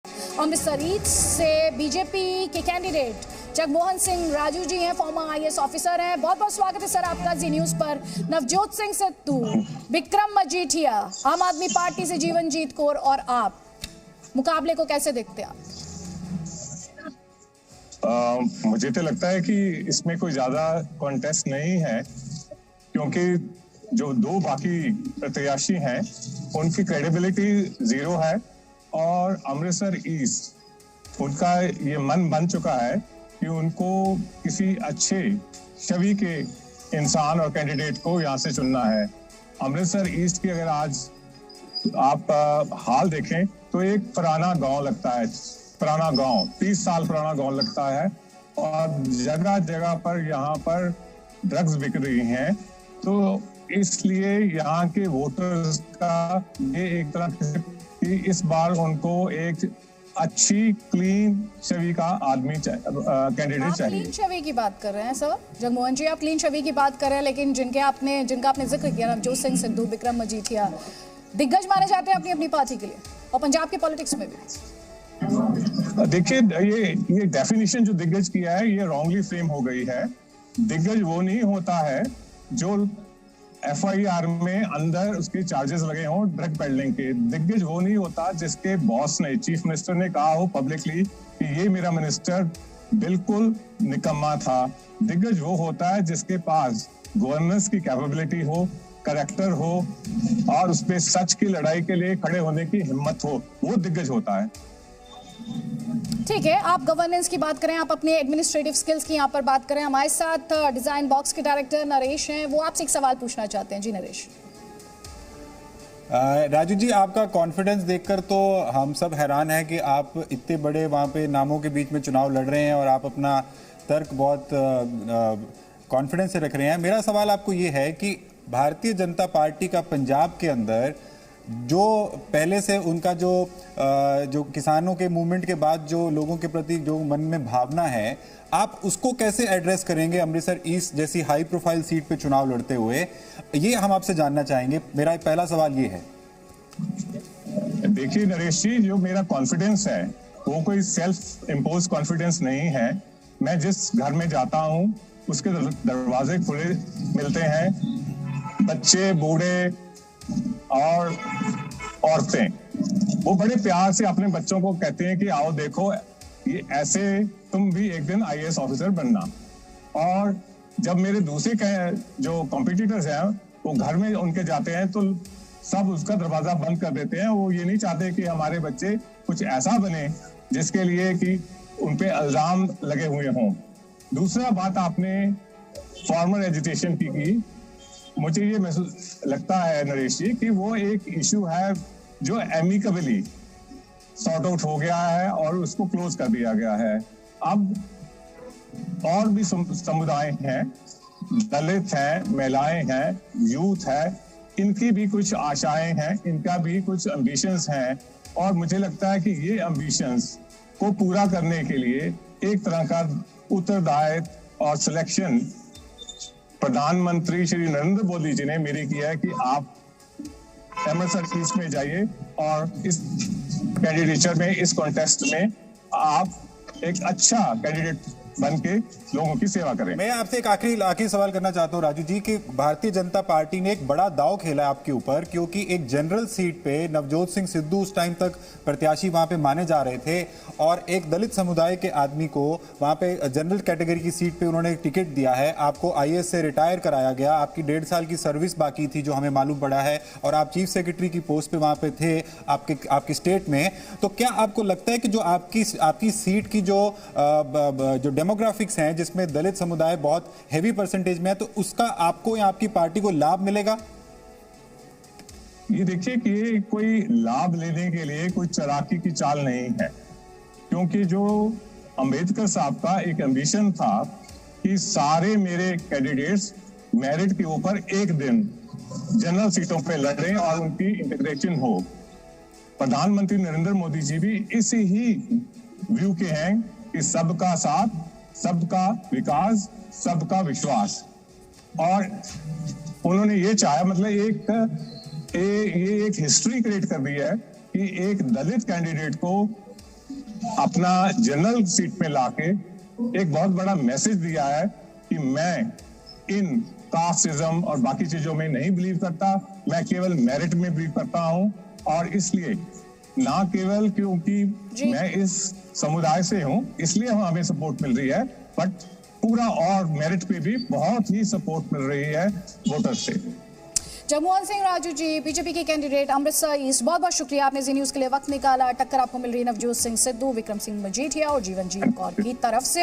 Amritsar east से BJP के candidate Jagmohan Singh Raju ji हैं, फॉर्मर आईएएस ऑफिसर हैं। बहुत बहुत स्वागत है सर आपका जी न्यूज पर। नवजोत सिंह सिद्धू, विक्रम मजीठिया, आम आदमी पार्टी से जीवनजीत कौर और आप, मुकाबले को कैसे देखते हैं आप? मुझे तो लगता है कि इसमें कोई ज्यादा कॉन्टेस्ट नहीं है, क्योंकि जो दो बाकी प्रत्याशी हैं उनकी क्रेडिबिलिटी जीरो है और अमृतसर ईस्ट उनका ये मन बन चुका है कि उनको किसी अच्छे छवि के इंसान और कैंडिडेट को यहाँ से चुनना है। अमृतसर ईस्ट की अगर आज आप हाल देखें तो एक पुराना गांव लगता है, पुराना गांव 30 साल पुराना गांव लगता है और जगह जगह पर यहाँ पर ड्रग्स बिक रही हैं। तो इसलिए यहाँ के वोटर्स का ये एक तरह कि इस बार उनको एक अच्छी क्लीन छवि का आदमी कैंडिडेट चाहिए। क्लीन छवि की बात कर रहे हैं सर जगमोहन जी, आप क्लीन छवि की बात कर रहे हैं, लेकिन जिनका आपने जिक्र किया, नवजोत सिंह सिद्धू, विक्रम मजीठिया, दिग्गज माने जाते हैं अपनी अपनी पार्टी के लिए और पंजाब के पॉलिटिक्स में भी। देखिए, ये डेफिनेशन जो दिग्गज किया है ये रॉन्गली फ्रेम हो गई है। दिग्गज वो नहीं होता है जो एफआईआर में अंदर उसके चार्जेस लगे हों ड्रग पेडलिंग के। दिग्गज वो नहीं होता जिसके बॉस ने, चीफ मिनिस्टर ने कहा हो पब्लिकली कि ये मेरा मिनिस्टर बिल्कुल निकम्मा था। दिग्गज वो होता है जिसके पास गवर्नेंस की कैपेबिलिटी हो, करेक्टर हो और उस पे सच की लड़ाई के लिए खड़े होने की हिम्मत हो, वो दिग्गज होता है। ठीक है, आप गवर्नेंस की बात करें, आप अपने एडमिनिस्ट्रेटिव स्किल्स की यहाँ पर बात करें। हमारे साथ डिजाइन बॉक्स के डायरेक्टर नरेश हैं, वो आपसे एक सवाल पूछना चाहते हैं। जी नरेश। राजू जी, आपका कॉन्फिडेंस देखकर तो हम सब हैरान हैं कि आप इतने बड़े वहाँ पे नामों के बीच में चुनाव लड़ रहे हैं और आप अपना तर्क बहुत कॉन्फिडेंस से रख रहे हैं। मेरा सवाल आपको ये है कि भारतीय जनता पार्टी का पंजाब के अंदर जो पहले से उनका जो किसानों के मूवमेंट के बाद जो लोगों के प्रति जो मन में भावना है, आप उसको कैसे एड्रेस करेंगे अमृतसर ईस्ट जैसी हाई प्रोफाइल सीट पे चुनाव लड़ते हुए? ये हम आपसे जानना चाहेंगे। मेरा पहला सवाल ये है। देखिए नरेश जी, जो मेरा कॉन्फिडेंस है वो कोई सेल्फ इम्पोज कॉन्फिडेंस नहीं है। मैं जिस घर में जाता हूँ उसके दरवाजे खुले मिलते हैं, बच्चे, बूढ़े और औरतें वो बड़े प्यार से अपने बच्चों को कहते हैं कि आओ देखो, ये ऐसे तुम भी एक दिन आईएएस ऑफिसर बनना। और जब मेरे दूसरे जो कॉम्पिटिटर्स हैं वो घर में उनके जाते हैं तो सब उसका दरवाजा बंद कर देते हैं। वो ये नहीं चाहते कि हमारे बच्चे कुछ ऐसा बने जिसके लिए कि उन पे इल्जाम लगे हुए हों। दूसरा बात आपने फॉर्मल एजुकेशन की, मुझे ये महसूस लगता है नरेश जी कि वो एक इशू है जो एमिकबली सॉर्ट आउट हो गया है और उसको क्लोज कर दिया गया है। अब और भी समुदाय हैं, दलित हैं, महिलाएं हैं, यूथ है, इनकी भी कुछ आशाएं हैं, इनका भी कुछ एम्बिशंस हैं और मुझे लगता है कि ये एम्बिशंस को पूरा करने के लिए एक तरह का उत्तरदायित्व और सिलेक्शन प्रधानमंत्री श्री नरेंद्र मोदी जी ने मेरी किया है कि आप अमृतसर ईस्ट में जाइए और इस कैंडिडेचर में, इस कॉन्टेस्ट में आप एक अच्छा कैंडिडेट बन के लोगों की सेवा करें। मैं आपसे एक आखिरी सवाल करना चाहता हूं राजू जी कि भारतीय जनता पार्टी ने एक बड़ा दांव खेला है आपके ऊपर, क्योंकि एक जनरल सीट पे नवजोत सिंह सिद्धू उस टाइम तक प्रत्याशी वहां पे माने जा रहे थे और एक दलित समुदाय के आदमी को वहां पे जनरल कैटेगरी की सीट पे उन्होंने टिकट दिया है। आपको आईएएस से रिटायर कराया गया, आपकी 1.5 साल की सर्विस बाकी थी जो हमें मालूम पड़ा है, और आप चीफ सेक्रेटरी की पोस्ट पे वहां पे थे आपकी स्टेट में। तो क्या आपको लगता है कि जो आपकी सीट की जो डेमोग्राफिक्स हैं जिसमें दलित समुदाय बहुत हेवी परसेंटेज में है, तो उसका आपको या आपकी पार्टी को लाभ मिलेगा? ये देखिए कि ये कोई लाभ लेने के लिए कोई चालाकी की चाल नहीं है, क्योंकि जो अंबेडकर साहब का एक एम्बिशन था कि सारे मेरे कैंडिडेट्स मेरिट के ऊपर एक दिन जनरल सीटों पे लड़ें और उनकी इंटीग्रेशन हो। प्रधानमंत्री नरेंद्र मोदी जी भी इसी ही व्यू के हैं कि सबका साथ, सबका विकास, सबका विश्वास। और उन्होंने ये चाहा, मतलब ये एक हिस्ट्री क्रिएट कर दी है कि एक दलित कैंडिडेट को अपना जनरल सीट पे लाके एक बहुत बड़ा मैसेज दिया है कि मैं इन कास्टिज्म और बाकी चीजों में नहीं बिलीव करता, मैं केवल मेरिट में बिलीव करता हूं। और इसलिए ना केवल क्योंकि मैं इस समुदाय से हूं इसलिए हमें सपोर्ट मिल रही है, बट पूरा और मेरिट पे भी बहुत ही सपोर्ट मिल रही है वोटर से। जगमोहन सिंह राजू जी, बीजेपी के कैंडिडेट अमृतसर ईस्ट, बहुत बहुत शुक्रिया आपने जी न्यूज के लिए वक्त निकाला। टक्कर आपको मिल रही है नवजोत सिंह सिद्धू, विक्रम सिंह मजीठिया और जीवन जी कौर की तरफ से।